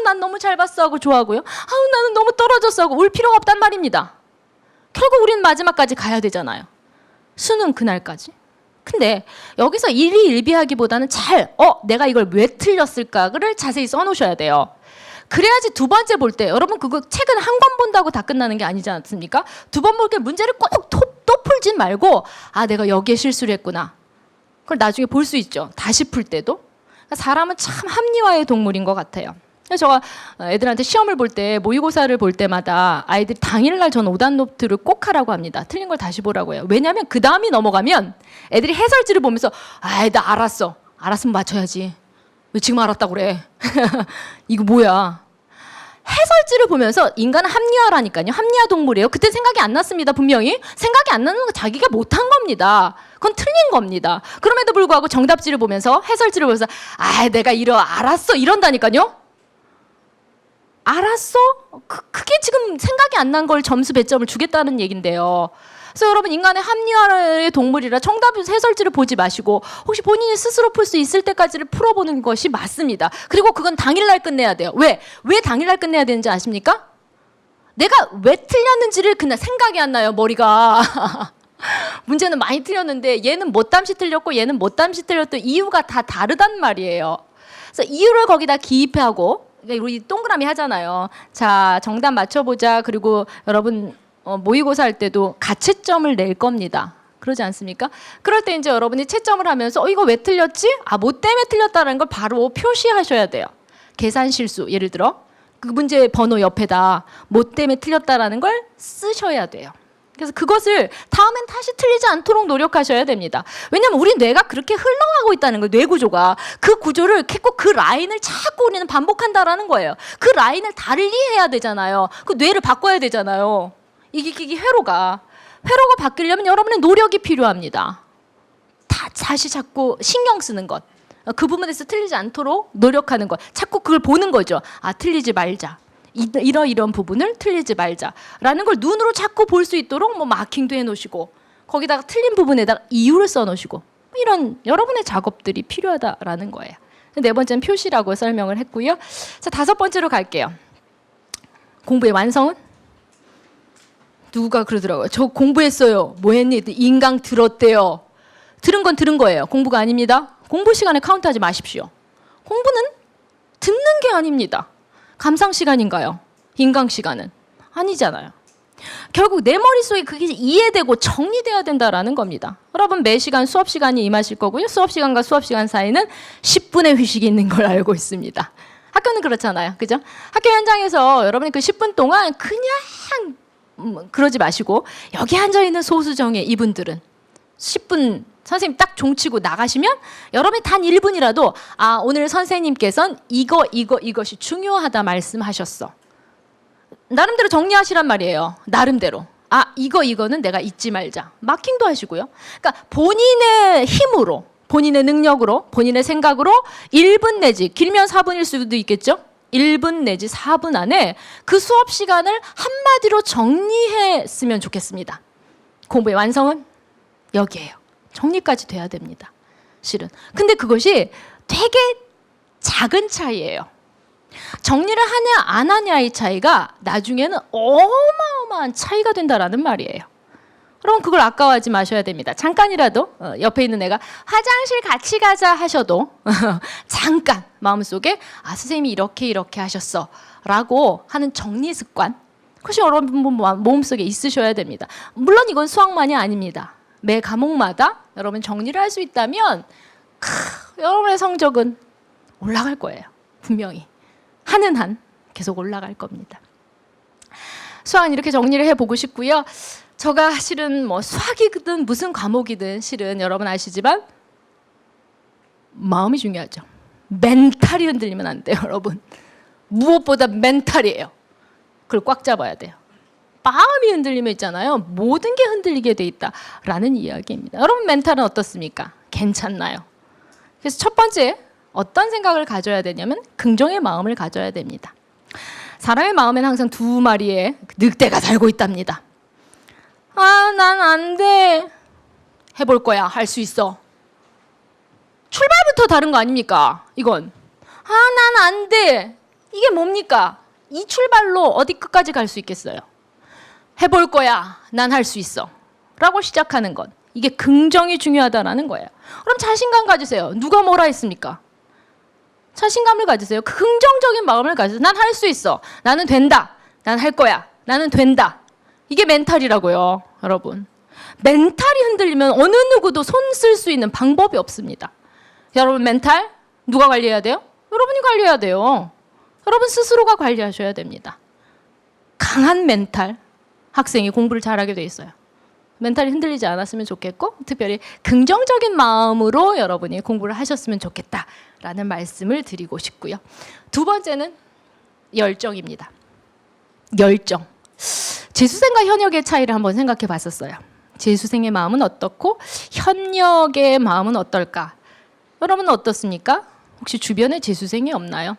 난 너무 잘 봤어 하고 좋아하고요. 나는 너무 떨어졌어 하고 울 필요가 없단 말입니다. 결국 우리는 마지막까지 가야 되잖아요. 수능 그날까지. 근데 여기서 일희일비하기보다는 내가 이걸 왜 틀렸을까를 자세히 써놓으셔야 돼요. 그래야지 두 번째 볼 때 여러분 그거 책은 한 권 본다고 다 끝나는 게 아니지 않습니까? 두 번 볼 때 문제를 꼭 또 풀진 말고 내가 여기에 실수를 했구나. 그걸 나중에 볼 수 있죠. 다시 풀 때도. 사람은 참 합리화의 동물인 것 같아요. 그래서 제가 애들한테 시험을 볼 때 모의고사를 볼 때마다 아이들이 당일날 전 오답 노트를 꼭 하라고 합니다. 틀린 걸 다시 보라고 해요. 왜냐하면 그 다음이 넘어가면 애들이 해설지를 보면서 나 알았어. 알았으면 맞춰야지. 왜 지금 알았다고 그래. 이거 뭐야. 해설지를 보면서 인간은 합리화라니까요. 합리화 동물이에요. 그때 생각이 안 났습니다. 분명히. 생각이 안 나는 건 자기가 못한 겁니다. 그건 틀린 겁니다. 그럼에도 불구하고 정답지를 보면서 해설지를 보면서 내가 알았어 이런다니까요. 알았어? 그게 지금 생각이 안 난 걸 점수 100점을 주겠다는 얘긴데요. 그래서 여러분 인간의 합리화의 동물이라 정답 해설지를 보지 마시고 혹시 본인이 스스로 풀 수 있을 때까지를 풀어보는 것이 맞습니다. 그리고 그건 당일날 끝내야 돼요. 왜 당일날 끝내야 되는지 아십니까? 내가 왜 틀렸는지를 그날 생각이 안 나요. 머리가. 문제는 많이 틀렸는데 얘는 못담시 틀렸고 얘는 못담시 틀렸던 이유가 다 다르단 말이에요. 그래서 이유를 거기다 기입하고 우리 동그라미 하잖아요. 자, 정답 맞춰보자. 그리고 여러분 모의고사 할 때도 가채점을 낼 겁니다. 그러지 않습니까? 그럴 때 이제 여러분이 채점을 하면서 이거 왜 틀렸지? 뭐 때문에 틀렸다는 걸 바로 표시하셔야 돼요. 계산 실수. 예를 들어 그 문제 번호 옆에다 뭐 때문에 틀렸다라는 걸 쓰셔야 돼요. 그래서 그것을 다음엔 다시 틀리지 않도록 노력하셔야 됩니다. 왜냐하면 우리 뇌가 그렇게 흘러가고 있다는 거예요. 뇌 구조가. 그 구조를 꼭 그 라인을 자꾸 우리는 반복한다라는 거예요. 그 라인을 달리 해야 되잖아요. 그 뇌를 바꿔야 되잖아요. 이게 회로가 바뀌려면 여러분의 노력이 필요합니다. 다시 자꾸 신경 쓰는 것. 그 부분에서 틀리지 않도록 노력하는 것. 자꾸 그걸 보는 거죠. 아, 틀리지 말자. 이런 부분을 틀리지 말자라는 걸 눈으로 자꾸 볼 수 있도록 뭐 마킹도 해놓으시고 거기다가 틀린 부분에다가 이유를 써놓으시고 이런 여러분의 작업들이 필요하다라는 거예요. 네 번째는 표시라고 설명을 했고요. 자, 다섯 번째로 갈게요. 공부의 완성은? 누가 그러더라고요. 저 공부했어요. 뭐 했니? 인강 들었대요. 들은 건 들은 거예요. 공부가 아닙니다. 공부 시간에 카운트하지 마십시오. 공부는 듣는 게 아닙니다. 감상 시간인가요? 인강 시간은? 아니잖아요. 결국 내 머릿속에 그게 이해되고 정리돼야 된다라는 겁니다. 여러분 매 시간 수업 시간이 임하실 거고요. 수업 시간과 수업 시간 사이는 10분의 휴식이 있는 걸 알고 있습니다. 학교는 그렇잖아요. 그죠? 학교 현장에서 여러분이 그 10분 동안 그냥 그러지 마시고 여기 앉아있는 소수정예 이분들은 10분 선생님 딱 종치고 나가시면 여러분이 단 1분이라도 아 오늘 선생님께서는 이것이 중요하다 말씀하셨어. 나름대로 정리하시란 말이에요. 나름대로. 아 이거는 내가 잊지 말자. 마킹도 하시고요. 그러니까 본인의 힘으로 본인의 능력으로 본인의 생각으로 1분 내지 길면 4분일 수도 있겠죠. 1분 내지 4분 안에 그 수업 시간을 한마디로 정리했으면 좋겠습니다. 공부의 완성은 여기에요. 정리까지 돼야 됩니다. 실은. 근데 그것이 되게 작은 차이예요. 정리를 하냐 안 하냐의 차이가 나중에는 어마어마한 차이가 된다라는 말이에요. 그럼 그걸 아까워하지 마셔야 됩니다. 잠깐이라도 옆에 있는 애가 화장실 같이 가자 하셔도 잠깐 마음속에 아 선생님이 이렇게 하셨어 라고 하는 정리 습관 그것이 여러분 몸속에 있으셔야 됩니다. 물론 이건 수학만이 아닙니다. 매 과목마다 여러분 정리를 할 수 있다면 여러분의 성적은 올라갈 거예요. 분명히. 하는 한 계속 올라갈 겁니다. 수학은 이렇게 정리를 해보고 싶고요. 제가 실은 뭐 수학이든 무슨 과목이든 실은 여러분 아시지만 마음이 중요하죠. 멘탈이 흔들리면 안 돼요, 여러분. 무엇보다 멘탈이에요. 그걸 꽉 잡아야 돼요. 마음이 흔들리면 있잖아요. 모든 게 흔들리게 돼 있다라는 이야기입니다. 여러분 멘탈은 어떻습니까? 괜찮나요? 그래서 첫 번째 어떤 생각을 가져야 되냐면 긍정의 마음을 가져야 됩니다. 사람의 마음에는 항상 두 마리의 늑대가 살고 있답니다. 아, 난 안 돼. 해볼 거야. 할 수 있어. 출발부터 다른 거 아닙니까? 이건. 아, 난 안 돼. 이게 뭡니까? 이 출발로 어디 끝까지 갈 수 있겠어요? 해볼 거야. 난 할 수 있어. 라고 시작하는 것. 이게 긍정이 중요하다는 거예요. 그럼 자신감 가지세요. 누가 뭐라 했습니까? 자신감을 가지세요. 긍정적인 마음을 가지세요. 난 할 수 있어. 나는 된다. 난 할 거야. 나는 된다. 이게 멘탈이라고요. 여러분. 멘탈이 흔들리면 어느 누구도 손 쓸 수 있는 방법이 없습니다. 여러분 멘탈 누가 관리해야 돼요? 여러분이 관리해야 돼요. 여러분 스스로가 관리하셔야 됩니다. 강한 멘탈 학생이 공부를 잘하게 돼 있어요. 멘탈이 흔들리지 않았으면 좋겠고 특별히 긍정적인 마음으로 여러분이 공부를 하셨으면 좋겠다라는 말씀을 드리고 싶고요. 두 번째는 열정입니다. 열정. 재수생과 현역의 차이를 한번 생각해 봤었어요. 재수생의 마음은 어떻고 현역의 마음은 어떨까? 여러분은 어떻습니까? 혹시 주변에 재수생이 없나요?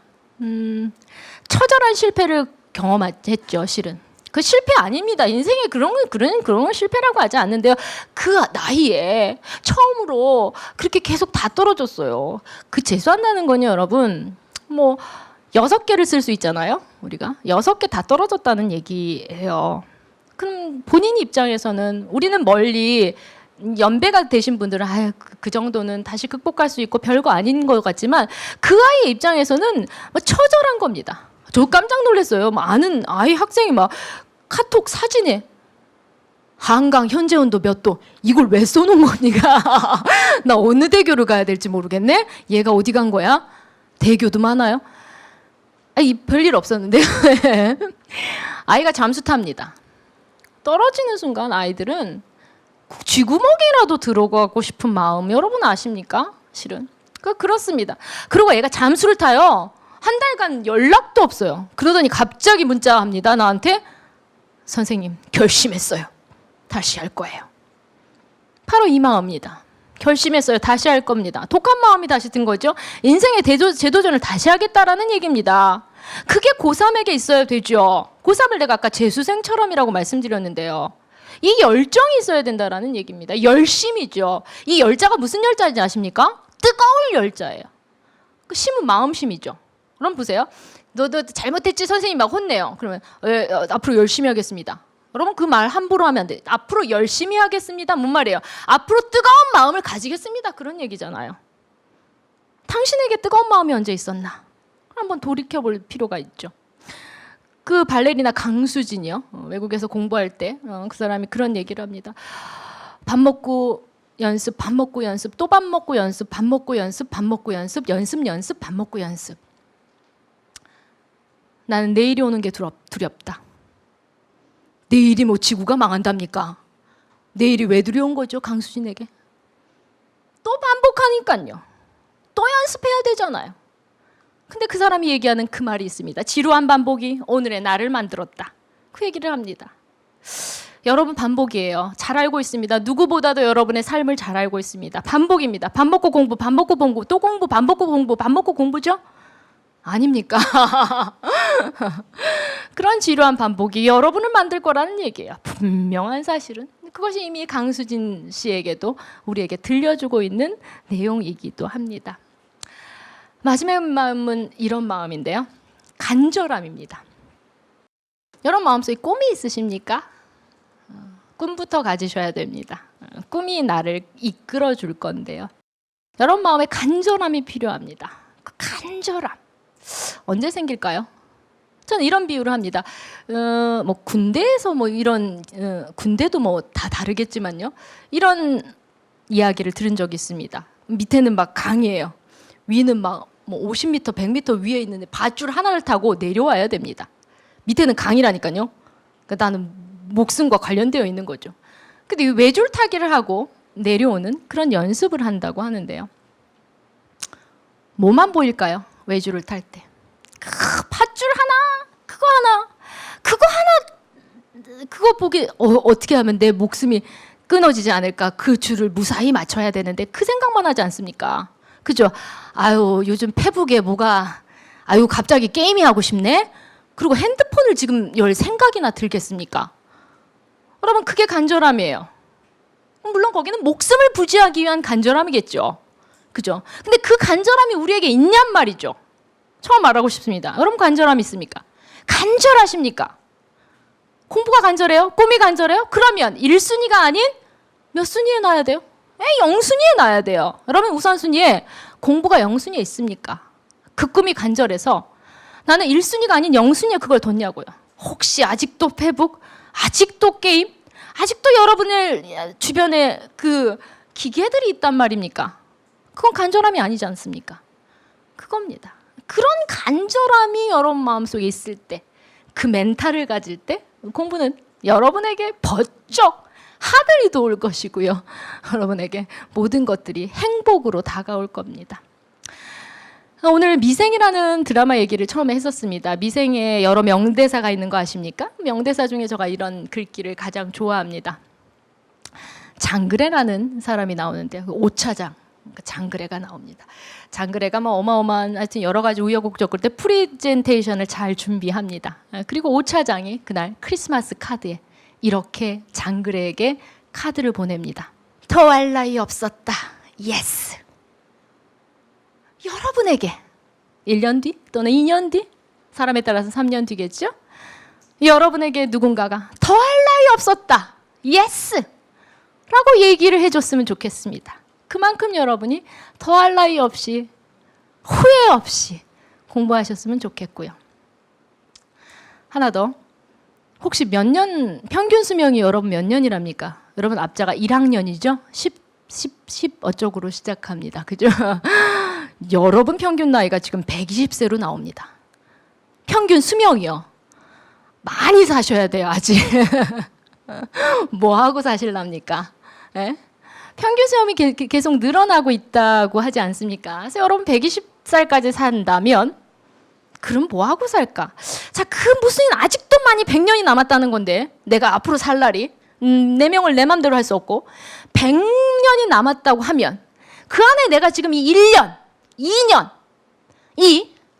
처절한 실패를 경험했죠, 실은. 그 실패 아닙니다. 인생에 그런 걸 실패라고 하지 않는데요. 그 나이에 처음으로 그렇게 계속 다 떨어졌어요. 그 재수한다는 건요, 여러분. 뭐 6개를 쓸 수 있잖아요. 우리가 6개 다 떨어졌다는 얘기예요. 그럼 본인 입장에서는 우리는 멀리 연배가 되신 분들은 아유 그 정도는 다시 극복할 수 있고 별거 아닌 것 같지만 그 아이의 입장에서는 처절한 겁니다. 저 깜짝 놀랐어요. 아는 아이 학생이 막 카톡 사진에 한강 현재 온도 몇 도 이걸 왜 써놓은 거니까 나 어느 대교를 가야 될지 모르겠네. 얘가 어디 간 거야? 대교도 많아요. 별일 없었는데요. 아이가 잠수 탑니다. 떨어지는 순간 아이들은 쥐구멍이라도 들어가고 싶은 마음 여러분 아십니까? 실은 그렇습니다. 그리고 애가 잠수를 타요. 한 달간 연락도 없어요. 그러더니 갑자기 문자합니다. 나한테 선생님 결심했어요. 다시 할 거예요. 바로 이 마음입니다. 결심했어요. 다시 할 겁니다. 독한 마음이 다시 든 거죠. 인생의 재도전을 다시 하겠다라는 얘기입니다. 그게 고3에게 있어야 되죠. 고3을 내가 아까 재수생처럼이라고 말씀드렸는데요. 이 열정이 있어야 된다라는 얘기입니다. 열심이죠. 이 열자가 무슨 열자인지 아십니까? 뜨거울 열자예요. 그 심은 마음심이죠. 그럼 보세요. 너 잘못했지 선생님 막 혼내요. 그러면 앞으로 열심히 하겠습니다. 여러분 그 말 함부로 하면 안 돼. 앞으로 열심히 하겠습니다. 뭔 말이에요? 앞으로 뜨거운 마음을 가지겠습니다. 그런 얘기잖아요. 당신에게 뜨거운 마음이 언제 있었나? 한번 돌이켜볼 필요가 있죠. 그 발레리나 강수진이요. 외국에서 공부할 때 그 사람이 그런 얘기를 합니다. 밥 먹고 연습, 밥 먹고 연습, 또 밥 먹고 연습, 밥 먹고 연습, 밥 먹고 연습, 연습, 밥 먹고 연습. 나는 내일이 오는 게 두렵다. 내일이 뭐 지구가 망한답니까? 내일이 왜 두려운 거죠, 강수진에게? 또 반복하니까요. 또 연습해야 되잖아요. 근데 그 사람이 얘기하는 그 말이 있습니다. 지루한 반복이 오늘의 나를 만들었다. 그 얘기를 합니다. 여러분 반복이에요. 잘 알고 있습니다. 누구보다도 여러분의 삶을 잘 알고 있습니다. 반복입니다. 밥 먹고 공부, 밥 먹고 공부, 또 공부, 밥 먹고 공부, 밥 먹고 공부죠? 아닙니까? 그런 지루한 반복이 여러분을 만들 거라는 얘기예요. 분명한 사실은. 그것이 이미 강수진 씨에게도 우리에게 들려주고 있는 내용이기도 합니다. 마지막 마음은 이런 마음인데요. 간절함입니다. 여러분 마음속에 꿈이 있으십니까? 꿈부터 가지셔야 됩니다. 꿈이 나를 이끌어 줄 건데요. 여러분 마음에 간절함이 필요합니다. 그 간절함. 언제 생길까요? 저는 이런 비유를 합니다. 뭐 군대에서 뭐 이런 군대도 뭐 다 다르겠지만요. 이런 이야기를 들은 적이 있습니다. 밑에는 막 강이에요. 위는 막 뭐 50m, 100m 위에 있는데 밧줄 하나를 타고 내려와야 됩니다. 밑에는 강이라니까요. 그러니까 나는 목숨과 관련되어 있는 거죠. 근데 이 외줄 타기를 하고 내려오는 그런 연습을 한다고 하는데요. 뭐만 보일까요? 외줄을 탈 때. 밧줄 하나, 그거 보기 어떻게 하면 내 목숨이 끊어지지 않을까? 그 줄을 무사히 맞춰야 되는데 그 생각만 하지 않습니까? 그죠? 아유 요즘 페북에 뭐가 갑자기 게임이 하고 싶네? 그리고 핸드폰을 지금 열 생각이나 들겠습니까? 여러분 그게 간절함이에요. 물론 거기는 목숨을 부지하기 위한 간절함이겠죠. 그죠? 근데 그 간절함이 우리에게 있냔 말이죠. 처음 말하고 싶습니다. 여러분 간절함 있습니까? 간절하십니까? 공부가 간절해요? 꿈이 간절해요? 그러면 1순위가 아닌 몇 순위에 놔야 돼요? 0순위에 놔야 돼요. 여러분 우선순위에 공부가 0순위에 있습니까? 그 꿈이 간절해서 나는 1순위가 아닌 0순위에 그걸 뒀냐고요. 혹시 아직도 페북? 아직도 게임? 아직도 여러분의 주변에 그 기계들이 있단 말입니까? 그건 간절함이 아니지 않습니까? 그겁니다. 그런 간절함이 여러분 마음속에 있을 때, 그 멘탈을 가질 때 공부는 여러분에게 번쩍 하늘이 도울 것이고요. 여러분에게 모든 것들이 행복으로 다가올 겁니다. 오늘 미생이라는 드라마 얘기를 처음에 했었습니다. 미생에 여러 명대사가 있는 거 아십니까? 명대사 중에 제가 이런 글귀를 가장 좋아합니다. 장그래라는 사람이 나오는데 그 5차장 장그래가 나옵니다. 장그래가 뭐 어마어마한 하여튼 여러 가지 우여곡절 끝에 프레젠테이션을 잘 준비합니다. 그리고 5차장이 그날 크리스마스 카드에 이렇게 장그래에게 카드를 보냅니다. 더할 나위 없었다. 예스. 여러분에게 1년 뒤 또는 2년 뒤, 사람에 따라서 3년 뒤겠죠? 여러분에게 누군가가 더할 나위 없었다. 예스. 라고 얘기를 해줬으면 좋겠습니다. 그만큼 여러분이 더할 나위 없이 후회 없이 공부하셨으면 좋겠고요. 하나 더. 혹시 몇 년, 평균 수명이 여러분 몇 년이랍니까? 여러분 앞자가 1학년이죠? 10 어쩌고로 시작합니다. 그죠? 여러분 평균 나이가 지금 120세로 나옵니다. 평균 수명이요. 많이 사셔야 돼요, 아직. 뭐 하고 사실랍니까? 예? 평균 수명이 계속 늘어나고 있다고 하지 않습니까? 그래서 여러분 120살까지 산다면 그럼 뭐 하고 살까? 자, 그 무슨 아직도 많이 100년이 남았다는 건데 내가 앞으로 살 날이 내 명을 내 맘대로 할 수 없고 100년이 남았다고 하면 그 안에 내가 지금 이 1년, 2년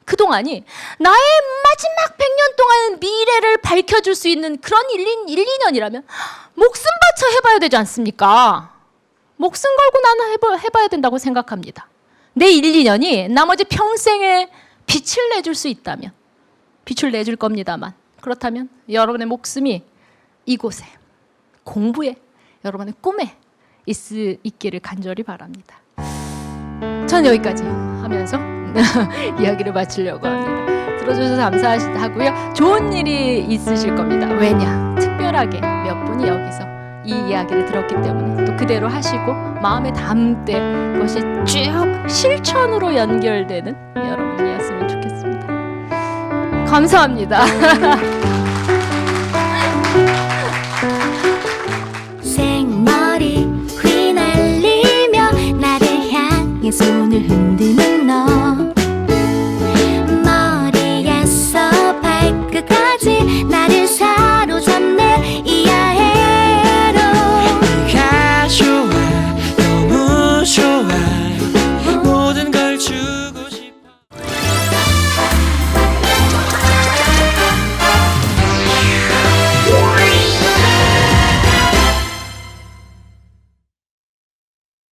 그동안이 나의 마지막 100년 동안 미래를 밝혀줄 수 있는 그런 1, 2년이라면 목숨 바쳐 해봐야 되지 않습니까? 목숨 걸고 나는 해봐야 된다고 생각합니다. 내 1, 2년이 나머지 평생에 빛을 내줄 수 있다면 빛을 내줄 겁니다만 그렇다면 여러분의 목숨이 이곳에 공부에 여러분의 꿈에 있기를 간절히 바랍니다. 전 여기까지 하면서 이야기를 마치려고 합니다. 들어주셔서 감사하고요. 좋은 일이 있으실 겁니다. 왜냐? 특별하게 몇 분이 여기서 이 이야기를 들었기 때문에 또 그대로 하시고 마음에 담되 그것이 쭉 실천으로 연결되는 여러분이었으면 좋겠습니다. 감사합니다. 생머리 휘날리며 나를 향해 손을 흔드는